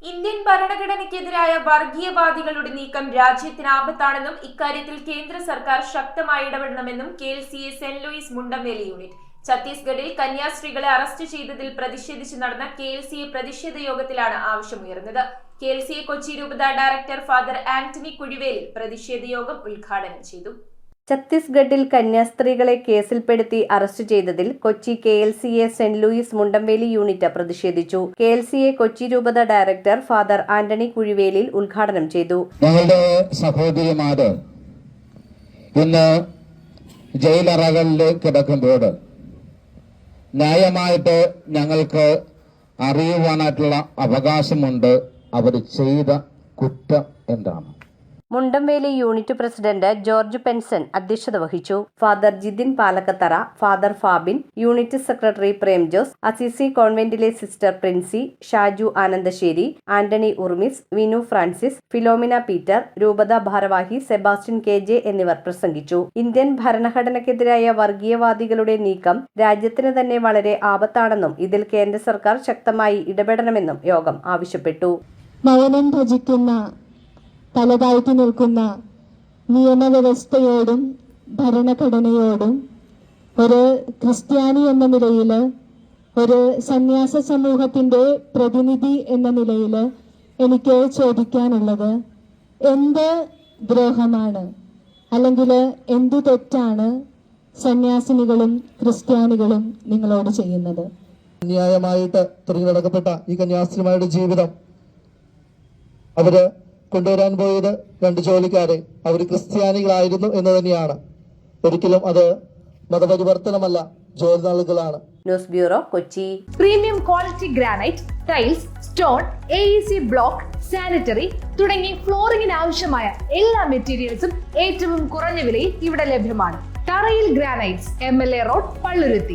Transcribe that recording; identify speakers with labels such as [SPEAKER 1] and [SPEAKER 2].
[SPEAKER 1] Indian ഭരണഘടനയ്ക്കെതിരായ വർഗീയവാദികളുടെ നീക്കം രാജ്യത്തിന് ആപത്താണെന്നും ഇക്കാര്യത്തിൽ കേന്ദ്ര സർക്കാർ ശക്തമായി ഇടപെടണമെന്നും KLCA Saint Louis Mundamveli unit. ഛത്തീസ്ഗഡിൽ കന്യാസ്ത്രീകളെ അറസ്റ്റ് ചെയ്തതിൽ പ്രതിഷേധിച്ച് നടന്ന KLCA പ്രതിഷേധ യോഗത്തിലാണ് ആവശ്യമുയർന്നത്. KLCA കൊച്ചി രൂപത ഡയറക്ടർ ഫാദർ ആന്റണി കുഴിവേലിൽ പ്രതിഷേധ യോഗം ഉദ്ഘാടനം ചെയ്തു.
[SPEAKER 2] ഛത്തീസ്ഗഡിൽ കന്യാസ്ത്രീകളെ കേസിൽപ്പെടുത്തി അറസ്റ്റ് ചെയ്തതിൽ Kochi KLCA Saint Louis Mundamveli unit പ്രതിഷേധിച്ചു. KLCA കൊച്ചി രൂപത ഡയറക്ടർ ഫാദർ ആന്റണി കുഴിവേലിൽ ഉദ്ഘാടനം ചെയ്തു.
[SPEAKER 3] ഞങ്ങളുടെ സഹോദരിമാര് ഇന്ന് ജയിലറകളിൽ കിടക്കുമ്പോൾ ന്യായമായിട്ട് ഞങ്ങൾക്ക് അറിയുവാനായിട്ടുള്ള അവകാശമുണ്ട്. അവർ ചെയ്ത കുറ്റം എന്താണ്?
[SPEAKER 2] Mundamveli unit president George Penson അധ്യക്ഷത വഹിച്ചു. Father Jithin Palakkathara, father Fabin, unit secretary Prem Jose, Assisi കോൺവെന്റിലെ sister Princy, Shaju Anandasseri, Antony Urmis, Vinu Francis, Philomina Peter, രൂപത ഭാരവാഹി സെബാസ്റ്റ്യൻ KJ എന്നിവർ പ്രസംഗിച്ചു. ഇന്ത്യൻ ഭരണഘടനയ്ക്കെതിരായ വർഗീയവാദികളുടെ നീക്കം രാജ്യത്തിന് തന്നെ വളരെ ആപത്താണെന്നും ഇതിൽ കേന്ദ്ര സർക്കാർ ശക്തമായി ഇടപെടണമെന്നും യോഗം ആവശ്യപ്പെട്ടു.
[SPEAKER 4] മൗനം ഭജിക്കുന്ന തലതാഴ്ത്തി നിൽക്കുന്ന നിയമവ്യവസ്ഥയോടും ഭരണഘടനയോടും ഒരു ക്രിസ്ത്യാനി എന്ന നിലയിൽ, ഒരു സന്യാസ സമൂഹത്തിൻ്റെ പ്രതിനിധി എന്ന നിലയിൽ എനിക്ക് ചോദിക്കാനുള്ളത്, എന്ത് ദ്രോഹമാണ് അല്ലെങ്കിൽ എന്തു തെറ്റാണ് സന്യാസിനികളും ക്രിസ്ത്യാനികളും നിങ്ങളോട് ചെയ്യുന്നത്?
[SPEAKER 5] അന്യായമായിട്ട് തുറങ്ങിടക്കപ്പെട്ട ഈ കന്യാസ്ത്രീമാരുടെ ജീവിതം അവര് കൊണ്ടുവരാൻ പോയത് 2 ജോലിക്കാരെ അവർ ക്രിസ്ത്യാനികളായിരുന്നു എന്ന് തന്നെയാണ്. ഒരിക്കലും അത് മതപരിവർത്തനമല്ല, ജോലി നൽകലാണ്.
[SPEAKER 2] News bureau, Kochi.
[SPEAKER 6] Premium quality granite, tiles, stone, AEC block, sanitary തുടങ്ങി ഫ്ലോറിംഗിന് ആവശ്യമായ എല്ലാ മെറ്റീരിയൽസും ഏറ്റവും കുറഞ്ഞ വിലയിൽ ഇവിടെ ലഭ്യമാണ്. തറയിൽ ഗ്രാനൈറ്റ്സ്, MLA റോഡ്, പള്ളുരുത്തി.